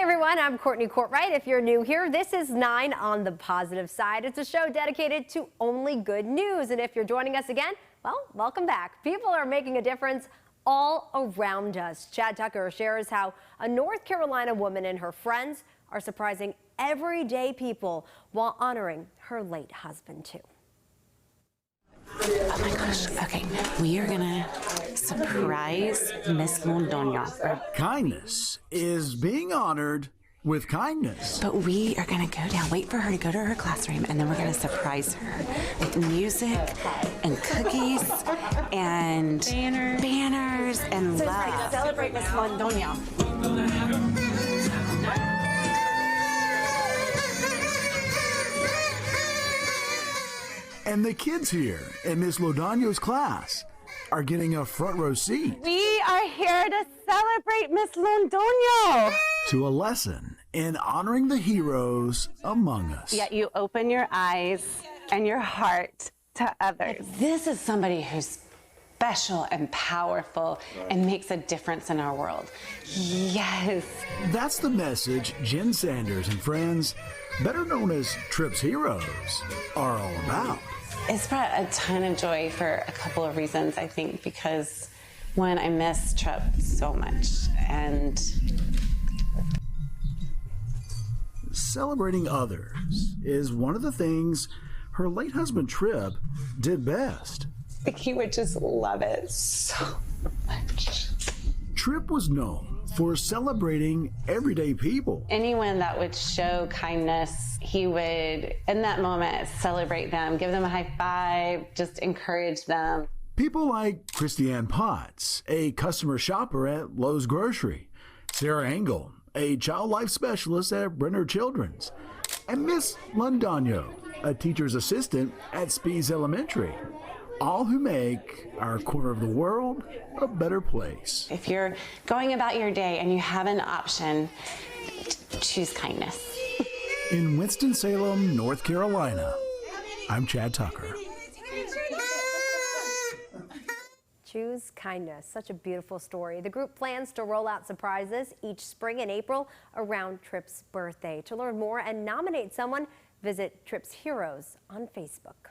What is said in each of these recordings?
Everyone, I'm Courtney Courtwright. If you're new here, this is 9 on the Positive Side. It's a show dedicated to only good news. And if you're joining us again, well, welcome back. People are making a difference all around us. Chad Tucker shares how a North Carolina woman and her friends are surprising everyday people while honoring her late husband, too. Oh my gosh, okay, we are gonna surprise Miss Londoño. Kindness is being honored with kindness. But we are gonna go down, wait for her to go to her classroom, and then we're gonna surprise her with music and cookies and banners and so love. It's ready to celebrate Miss Londoño. And the kids here in Miss Londoño's class are getting a front row seat We are here to celebrate Miss Londoño. to a lesson in honoring the heroes among us. Yet you open your eyes and your heart to others. This is somebody who's special and powerful and makes a difference in our world. Yes. That's the message Jen Sanders and friends, better known as Tripp's Heroes, are all about. It's brought a ton of joy for a couple of reasons, I think, because one, I miss Tripp so much, and Celebrating others is one of the things her late husband Tripp did best. he would just love it so much. Tripp was known for celebrating everyday people. Anyone that would show kindness, he would, in that moment, celebrate them, give them a high five, just encourage them. People like Christiane Potts, a customer shopper at Lowe's Grocery, Sarah Engel, a child life specialist at Brenner Children's, and Miss Londoño, a teacher's assistant at Spees Elementary, all who make our corner of the world a better place. If you're going about your day and you have an option, choose kindness. In Winston-Salem, North Carolina, I'm Chad Tucker. Choose kindness. Such a beautiful story. The group plans to roll out surprises each spring and April around Tripp's birthday. To learn more and nominate someone, visit Tripp's Heroes on Facebook.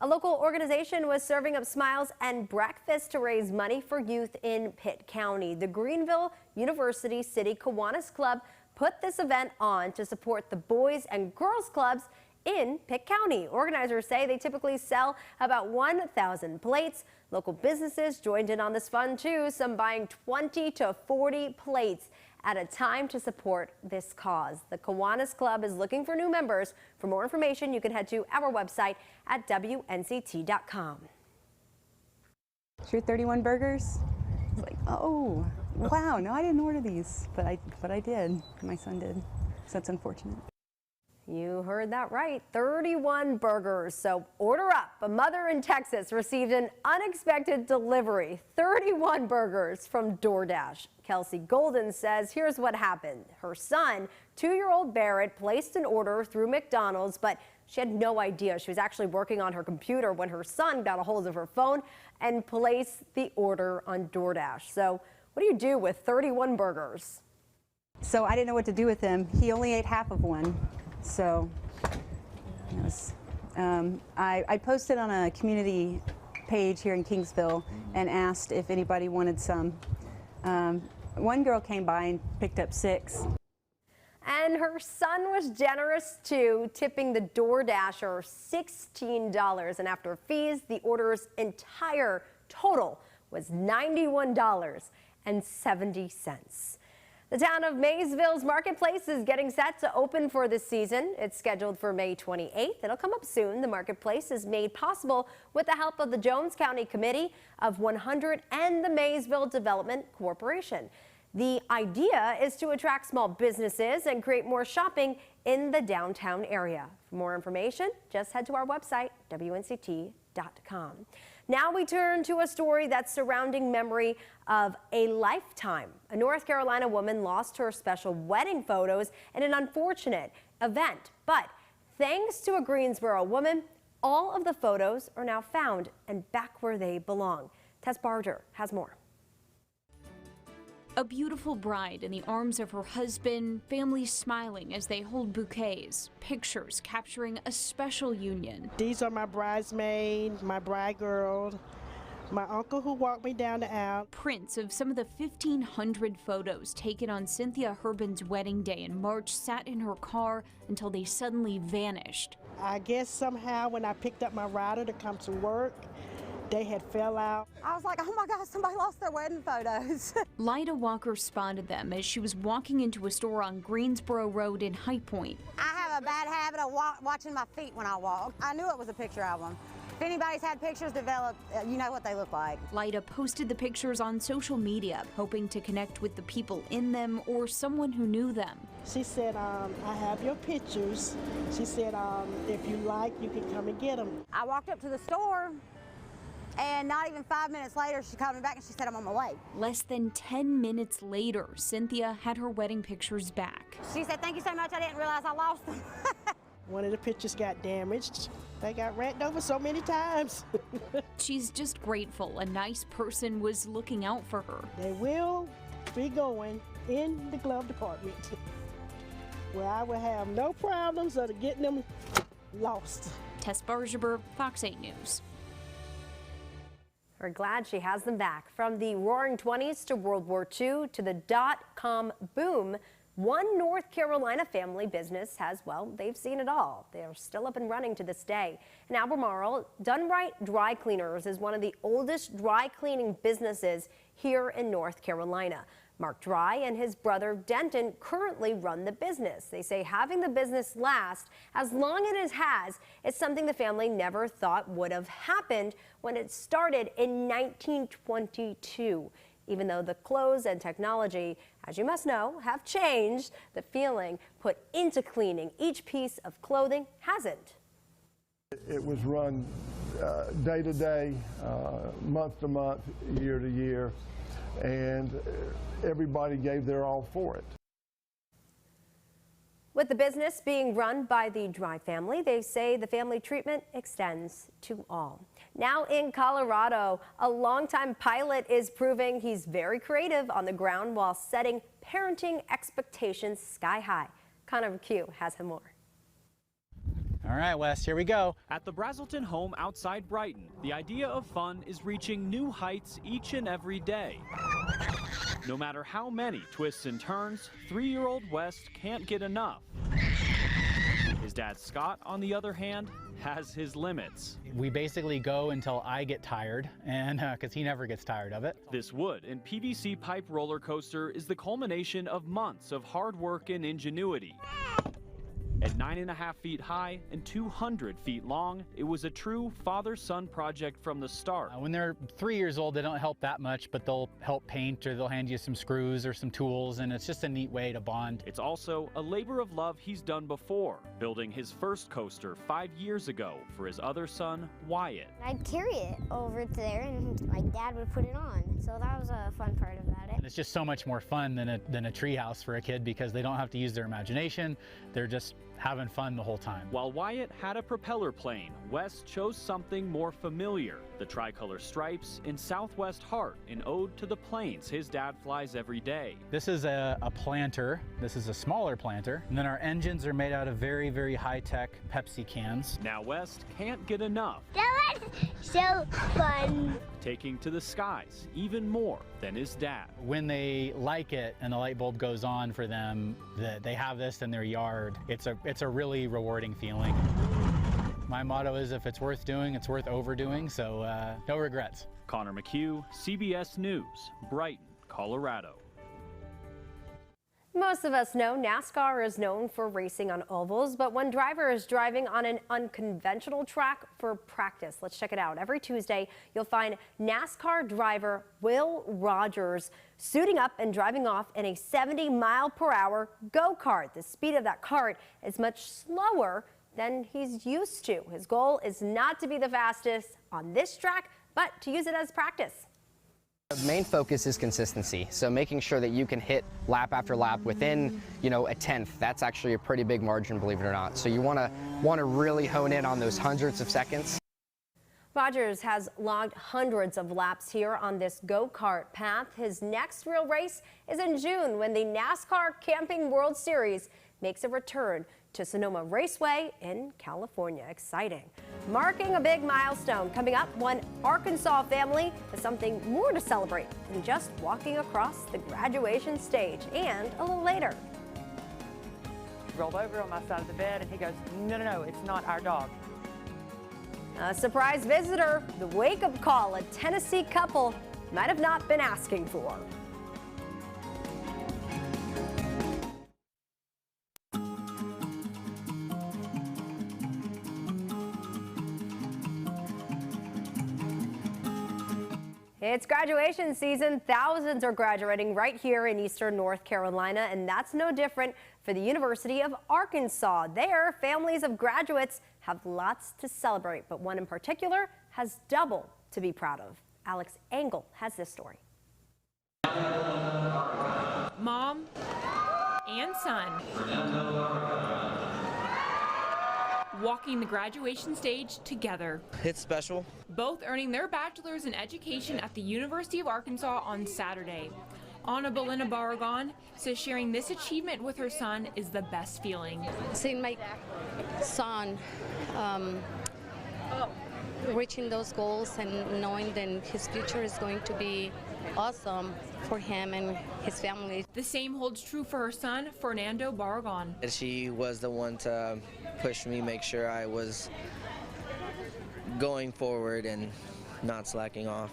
A local organization was serving up smiles and breakfast to raise money for youth in Pitt County. The Greenville University City Kiwanis Club put this event on to support the boys and girls clubs in Pitt County. Organizers say they typically sell about 1,000 plates. Local businesses joined in on this fun too, some buying 20 to 40 plates at a time to support this cause. The Kiwanis Club is looking for new members. For more information, you can head to our website at WNCT.com. It's your 31 burgers? It's like, oh, wow, no, I didn't order these, but I did. My son did, so that's unfortunate. You heard that right, 31 burgers. So order up. A mother in Texas received an unexpected delivery, 31 burgers from DoorDash. Kelsey Golden says here's what happened. Her son, 2-year-old Barrett, placed an order through McDonald's, but she had no idea. She was actually working on her computer when her son got a hold of her phone and placed the order on DoorDash. So what do you do with 31 burgers? So I didn't know what to do with him. He only ate half of one. So it was, I posted on a community page here in Kingsville and asked if anybody wanted some. One girl came by and picked up 6. And her son was generous too, tipping the DoorDasher $16. And after fees, the order's entire total was $91.70. The town of Maysville's marketplace is getting set to open for this season. It's scheduled for May 28th. It'll come up soon. The marketplace is made possible with the help of the Jones County Committee of 100 and the Maysville Development Corporation. The idea is to attract small businesses and create more shopping in the downtown area. For more information, just head to our website, WNCT.com. Now we turn to a story that's surrounding memory of a lifetime. A North Carolina woman lost her special wedding photos in an unfortunate event. But thanks to a Greensboro woman, all of the photos are now found and back where they belong. Tess Barger has more. A beautiful bride in the arms of her husband, families smiling as they hold bouquets, pictures capturing a special union. These are my bridesmaid, my bride girl, my uncle who walked me down the aisle. Prints of some of the 1,500 photos taken on Cynthia Herbin's wedding day in March sat in her car until they suddenly vanished. I guess somehow when I picked up my rider to come to work, they had fell out. I was like, oh my gosh, somebody lost their wedding photos. Lyda Walker spotted them as she was walking into a store on Greensboro Road in High Point. I have a bad habit of watching my feet when I walk. I knew it was a picture album. If anybody's had pictures developed, you know what they look like. Lyda posted the pictures on social media, hoping to connect with the people in them or someone who knew them. She said, I have your pictures. She said, if you like, you can come and get them. I walked up to the store, and not even 5 minutes later, she called me back and she said, I'm on my way. Less than 10 minutes later, Cynthia had her wedding pictures back. She said, thank you so much, I didn't realize I lost them. One of the pictures got damaged. They got ran over so many times. She's just grateful a nice person was looking out for her. They will be going in the glove department where I will have no problems of getting them lost. Tess Bargeber, Fox 8 News. We're glad she has them back. From the Roaring 20s to World War II to the dot-com boom, one North Carolina family business has, well, they've seen it all. They're still up and running to this day. In Albemarle, Dunright Dry Cleaners is one of the oldest dry cleaning businesses here in North Carolina. Mark Dry and his brother Denton currently run the business. They say having the business last as long as it has is something the family never thought would have happened when it started in 1922. Even though the clothes and technology, as you must know, have changed, the feeling put into cleaning each piece of clothing hasn't. It was run day to day, month to month, year to year, and everybody gave their all for it. With the business being run by the Dry family, they say the family treatment extends to all. Now in Colorado, a longtime pilot is proving he's very creative on the ground while setting parenting expectations sky high. Connor McHugh has him more. All right, Wes, here we go. At the Brazelton home outside Brighton, the idea of fun is reaching new heights each and every day. No matter how many twists and turns, 3-year-old West can't get enough. His dad Scott, on the other hand, has his limits. We basically go until I get tired, and because he never gets tired of it. This wood and PVC pipe roller coaster is the culmination of months of hard work and ingenuity. At 9.5 feet high and 200 feet long, it was a true father-son project from the start. When they're 3 years old, they don't help that much, but they'll help paint or they'll hand you some screws or some tools, and it's just a neat way to bond. It's also a labor of love he's done before, building his first coaster 5 years ago for his other son, Wyatt. I'd carry it over to there, and my dad would put it on, so that was a fun part about it. And it's just so much more fun than a tree house for a kid because they don't have to use their imagination. They're just having fun the whole time. While Wyatt had a propeller plane, Wes chose something more familiar, the tricolor stripes in Southwest Heart, an ode to the planes his dad flies every day. This is a planter. This is a smaller planter. And then our engines are made out of very, very high-tech Pepsi cans. Now West can't get enough. That was so fun. Taking to the skies even more than his dad. When they like it and the light bulb goes on for them, they have this in their yard, it's a really rewarding feeling. My motto is if it's worth doing, it's worth overdoing, so no regrets. Connor McHugh, CBS News, Brighton, Colorado. Most of us know NASCAR is known for racing on ovals, but one driver is driving on an unconventional track for practice. Let's check it out. Every Tuesday, you'll find NASCAR driver Will Rogers suiting up and driving off in a 70-mile-per-hour go-kart. The speed of that kart is much slower than he's used to. His goal is not to be the fastest on this track, but to use it as practice. The main focus is consistency, so making sure that you can hit lap after lap within, a tenth. That's actually a pretty big margin, believe it or not. So you want to really hone in on those hundreds of seconds. Rogers has logged hundreds of laps here on this go-kart path. His next real race is in June when the NASCAR Camping World Series makes a return to Sonoma Raceway in California. Exciting. Marking a big milestone coming up, one Arkansas family has something more to celebrate than just walking across the graduation stage. And a little later. Rolled over on my side of the bed and he goes, no, it's not our dog. A surprise visitor, the wake-up call a Tennessee couple might have not been asking for. It's graduation season. Thousands are graduating right here in eastern North Carolina, and that's no different for the University of Arkansas. There, families of graduates have lots to celebrate, but one in particular has double to be proud of. Alex Engel has this story. Mom and son walking the graduation stage together. It's special. Both earning their bachelor's in education at the University of Arkansas on Saturday. Anna Belina Barragan says sharing this achievement with her son is the best feeling. Seeing my son reaching those goals and knowing that his future is going to be awesome for him and his family. The same holds true for her son, Fernando Barragan. She was the one to push me, make sure I was going forward and not slacking off.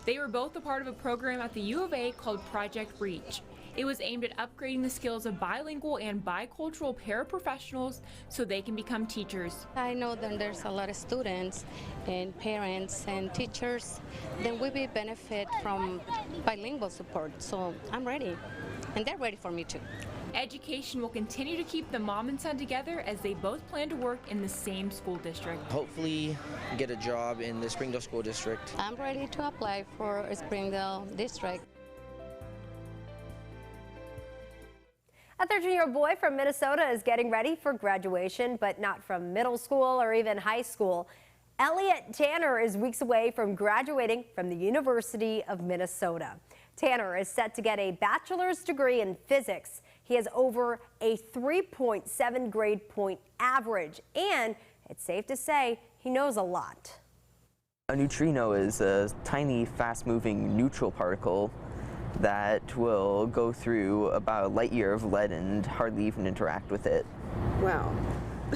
They were both a part of a program at the U of A called Project Reach. It was aimed at upgrading the skills of bilingual and bicultural paraprofessionals so they can become teachers. I know that there's a lot of students and parents and teachers that will be benefit from bilingual support, so I'm ready, and they're ready for me too. Education will continue to keep the mom and son together as they both plan to work in the same school district. Hopefully get a job in the Springdale School District. I'm ready to apply for Springdale District. A 13-year-old boy from Minnesota is getting ready for graduation, but not from middle school or even high school. Elliot Tanner is weeks away from graduating from the University of Minnesota. Tanner is set to get a bachelor's degree in physics. He has over a 3.7 grade point average, and it's safe to say he knows a lot. A neutrino is a tiny, fast-moving neutral particle that will go through about a light year of lead and hardly even interact with it. Wow.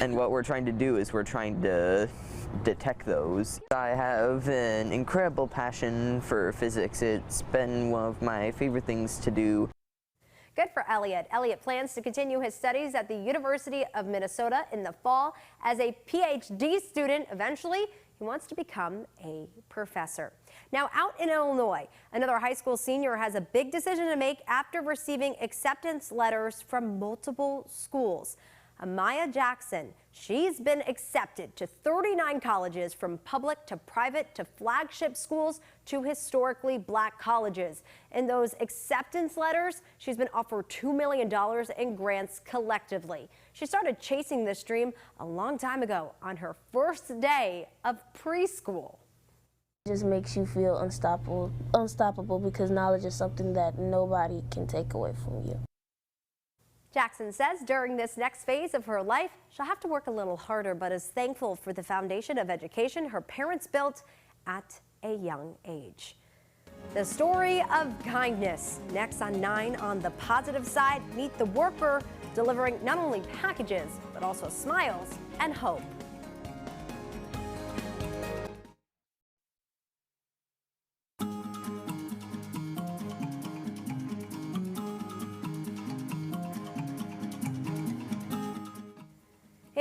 And what we're trying to do is we're trying to detect those. I have an incredible passion for physics. It's been one of my favorite things to do. Good for Elliot. Elliot plans to continue his studies at the University of Minnesota in the fall as a PhD student. Eventually, he wants to become a professor. Now, out in Illinois, another high school senior has a big decision to make after receiving acceptance letters from multiple schools. Amaya Jackson, she's been accepted to 39 colleges, from public to private to flagship schools to historically black colleges. In those acceptance letters, she's been offered $2 million in grants collectively. She started chasing this dream a long time ago on her first day of preschool. It just makes you feel unstoppable because knowledge is something that nobody can take away from you. Jackson says during this next phase of her life, she'll have to work a little harder, but is thankful for the foundation of education her parents built at a young age. The story of kindness. Next on 9 on the positive side, meet the worker delivering not only packages, but also smiles and hope.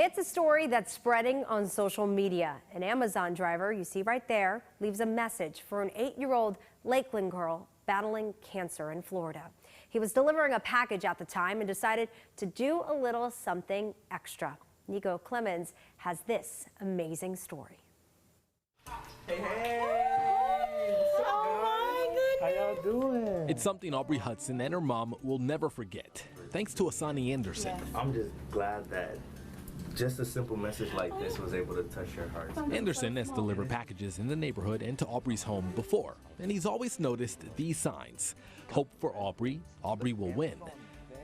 It's a story that's spreading on social media. An Amazon driver you see right there leaves a message for an 8-year-old Lakeland girl battling cancer in Florida. He was delivering a package at the time and decided to do a little something extra. Nico Clemens has this amazing story. Hey! How y'all doing? It's something Aubrey Hudson and her mom will never forget, thanks to Asani Anderson. I'm just glad that just a simple message like this was able to touch your heart. Anderson has delivered packages in the neighborhood and to Aubrey's home before, and he's always noticed these signs. Hope for Aubrey, Aubrey will win.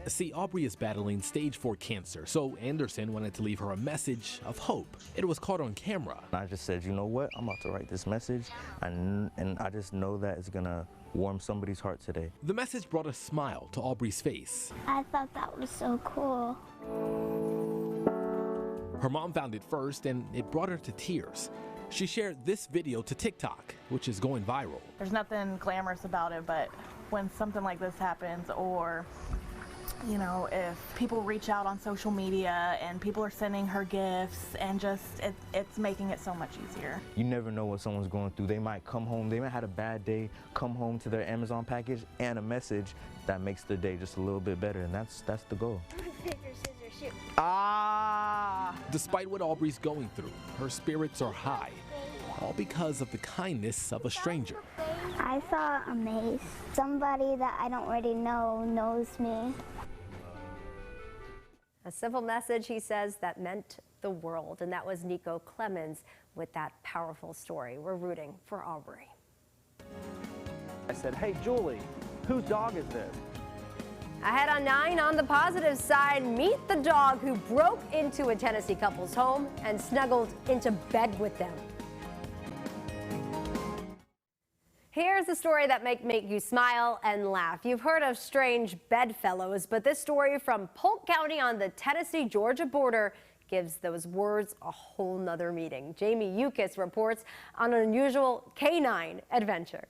See, Aubrey is battling stage 4 cancer, so Anderson wanted to leave her a message of hope. It was caught on camera. I just said, you know what, I'm about to write this message, and I just know that it's gonna warm somebody's heart today. The message brought a smile to Aubrey's face. I thought that was so cool. Her mom found it first, and it brought her to tears. She shared this video to TikTok, which is going viral. There's nothing glamorous about it, but when something like this happens, or you know, if people reach out on social media and people are sending her gifts, and just it's making it so much easier. You never know what someone's going through. They might come home, they might have had a bad day, come home to their Amazon package and a message that makes their day just a little bit better, and that's the goal. Despite what Aubrey's going through, her spirits are high, all because of the kindness of a stranger. I saw a maze. Somebody that I don't already know knows me. A simple message, he says, that meant the world. And that was Nico Clemens with that powerful story. We're rooting for Aubrey. I said, hey, Julie, whose dog is this? Ahead on 9, on the positive side, meet the dog who broke into a Tennessee couple's home and snuggled into bed with them. Here's a story that make you smile and laugh. You've heard of strange bedfellows, but this story from Polk County on the Tennessee-Georgia border gives those words a whole nother meaning. Jamie Yukis reports on an unusual canine adventure.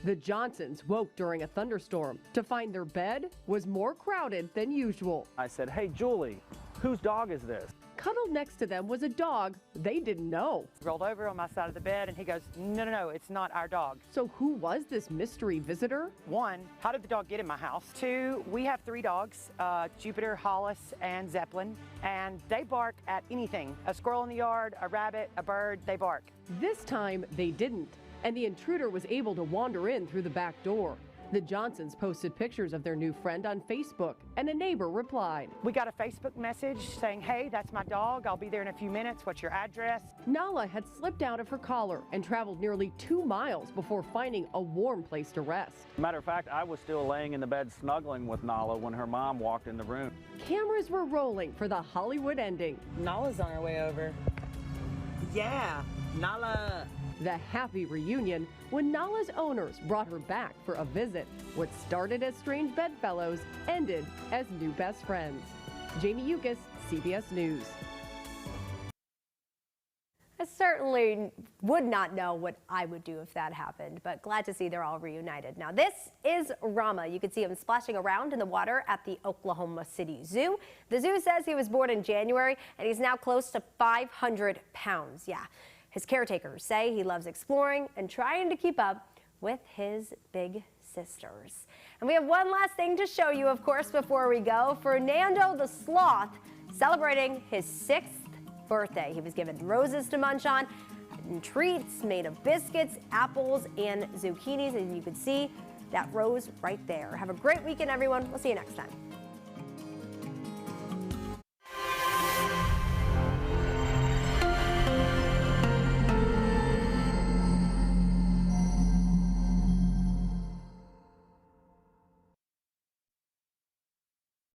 The Johnsons woke during a thunderstorm to find their bed was more crowded than usual. I said, hey, Julie, whose dog is this? Cuddled next to them was a dog they didn't know. Rolled over on my side of the bed and he goes, no, it's not our dog. So who was this mystery visitor? 1, how did the dog get in my house? 2, we have 3 dogs, Jupiter, Hollis, and Zeppelin, and they bark at anything. A squirrel in the yard, a rabbit, a bird, they bark. This time they didn't, and the intruder was able to wander in through the back door. The Johnsons posted pictures of their new friend on Facebook, and a neighbor replied. We got a Facebook message saying, hey, that's my dog. I'll be there in a few minutes. What's your address? Nala had slipped out of her collar and traveled nearly 2 miles before finding a warm place to rest. Matter of fact, I was still laying in the bed snuggling with Nala when her mom walked in the room. Cameras were rolling for the Hollywood ending. Nala's on her way over. Yeah, Nala. The happy reunion when Nala's owners brought her back for a visit. What started as strange bedfellows ended as new best friends. Jamie Yukis, CBS News. I certainly would not know what I would do if that happened, but glad to see they're all reunited. Now this is Rama. You can see him splashing around in the water at the Oklahoma City Zoo. The zoo says he was born in January and he's now close to 500 pounds. Yeah. His caretakers say he loves exploring and trying to keep up with his big sisters. And we have one last thing to show you, of course, before we go. Fernando the Sloth celebrating his 6th birthday. He was given roses to munch on and treats made of biscuits, apples, and zucchinis. And you can see that rose right there. Have a great weekend, everyone. We'll see you next time.